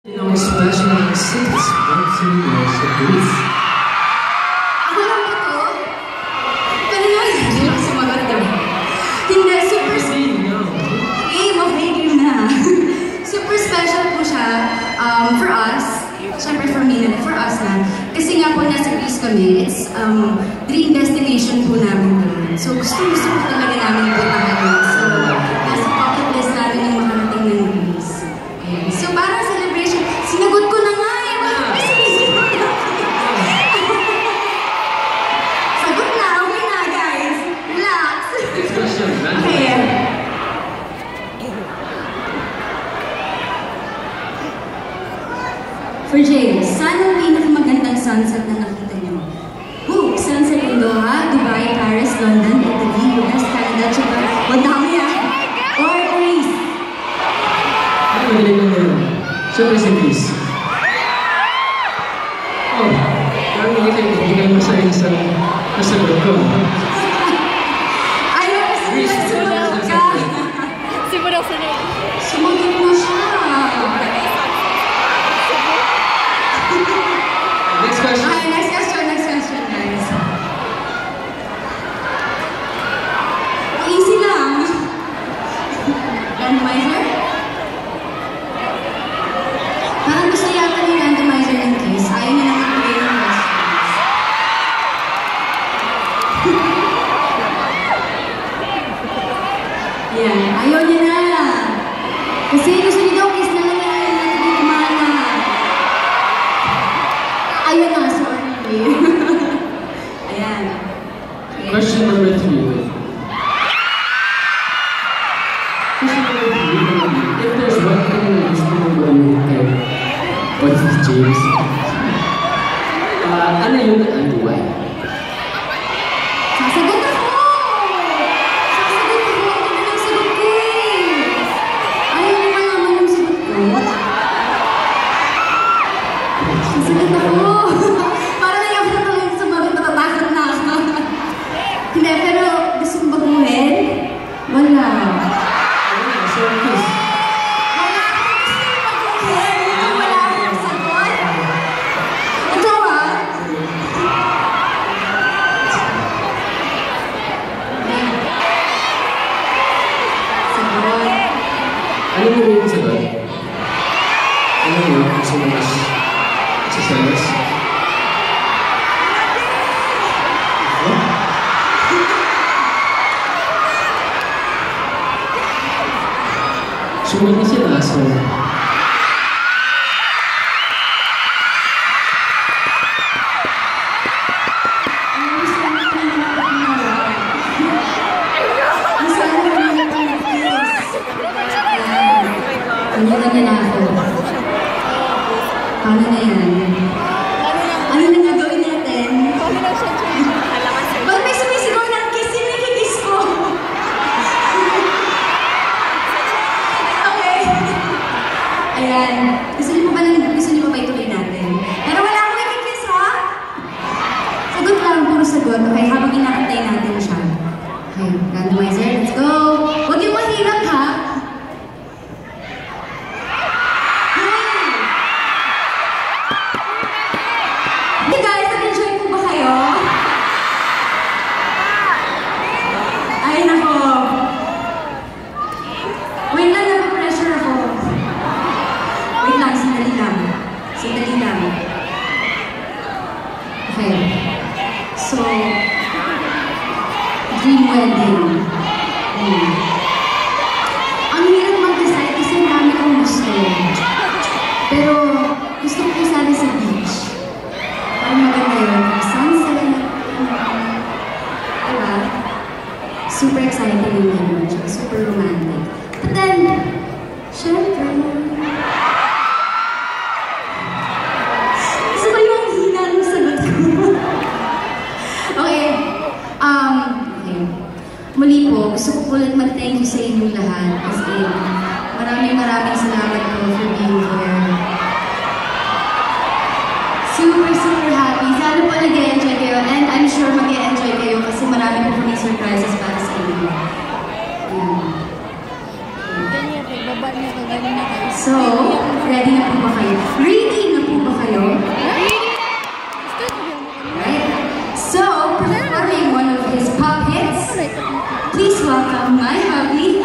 Ang special seats once in a while sa booth. Ako lang ba to? Pero yun, hindi ako sumagot daw. Hindi, super... Game of game na. Super special po siya for us. Siyempre for me na, for us na. Kasi nga po nasa Greece kami, it's dream destination po namin doon. So gusto po talaga namin ipuntahan yun. So nasa bucket list namin yung makarating ng Greece. Ayan. So parang celebration, sinagot ko na nga eh. May sumisigod na. Sagot na, okay na guys. Relax. Okay. For James, saan ang pinakamagandang sunset na nakita niyo? Sunset in Doha, Dubai, Paris, London, Italy, US, Canada, Japan, madami yan! Or Greece? Ano magaling mo ngayon? Siyempre sa Greece. Oh, parang hindi kayo masaya sa nasagot ko. Ayaw kasi sumunod ka! Sumunod. Sumunod mo siya! Next question. Okay, next question, guys. Easy lang. Randomizer? Parang gusto yata ni randomizer ng case. Ayaw niya naman bigay ng questions. Yan, ayaw niya na. Kasi gusto niya daw case na lang natin hindi kumana. Ayun na, sorry. Ayan. Okay. Question number 3. If there's one thing na gusto mo gawin kay James, ano yun and why? Sasagot ako! Sasagot ako! Ito na yung sagot ko eh! Ayaw niyo malaman yung sagot ko. Sasagot ako! Parang ayaw ko na talaga sa mga natatakot na ako. Hindi, pero gusto kong baguhin? Wala. Wala akong gusto baguhin! Ito wala akong sagot! Ito ah! Sagot. Ano mo yung sagot? Ano mo yung gusto mo mas exercise? Sumunod na sila, so... Panyalan niya na ako. Paano na yan? Ano na gagawin natin? Ba't may sumisigaw ng kiss? Sino yung kikiss ko? Okay. Ayan. Gusto niyo pa ba ituloy natin? Pero wala akong ikikiss ha? Sagot lang, puro sagot. Okay, habang inakantay natin siya. Okay, randomizer, let's go! Huwag yung mahirap ha? Hey guys, nag-enjoy po ba kayo? Ay nako. Wait lang, nag-pressure ako. Wait lang, sandali lang. Sandali lang. Okay. So, dream wedding. Ang hirap mag-decide kasi ang dami kong gusto. Pero, gusto ko sana sa beach. Ang maganda yun, sunset, diba? Super exciting yung gano'n, tsaka super romantic. But then, syempre, gusto ko yung hina ng sagot ko. Okay, okay. Muli po, gusto ko po ulit mag-thank you sa inyong lahat. As in, maraming salamat po for being here. Super happy. Sana po nag-e-enjoy kayo and I'm sure mag-e-enjoy kayo kasi marami po kami surprises para sa inyo. So, Ready na po ba kayo? Ready na po ba kayo? Right. So, performing one of his pop hits, please welcome my hubby,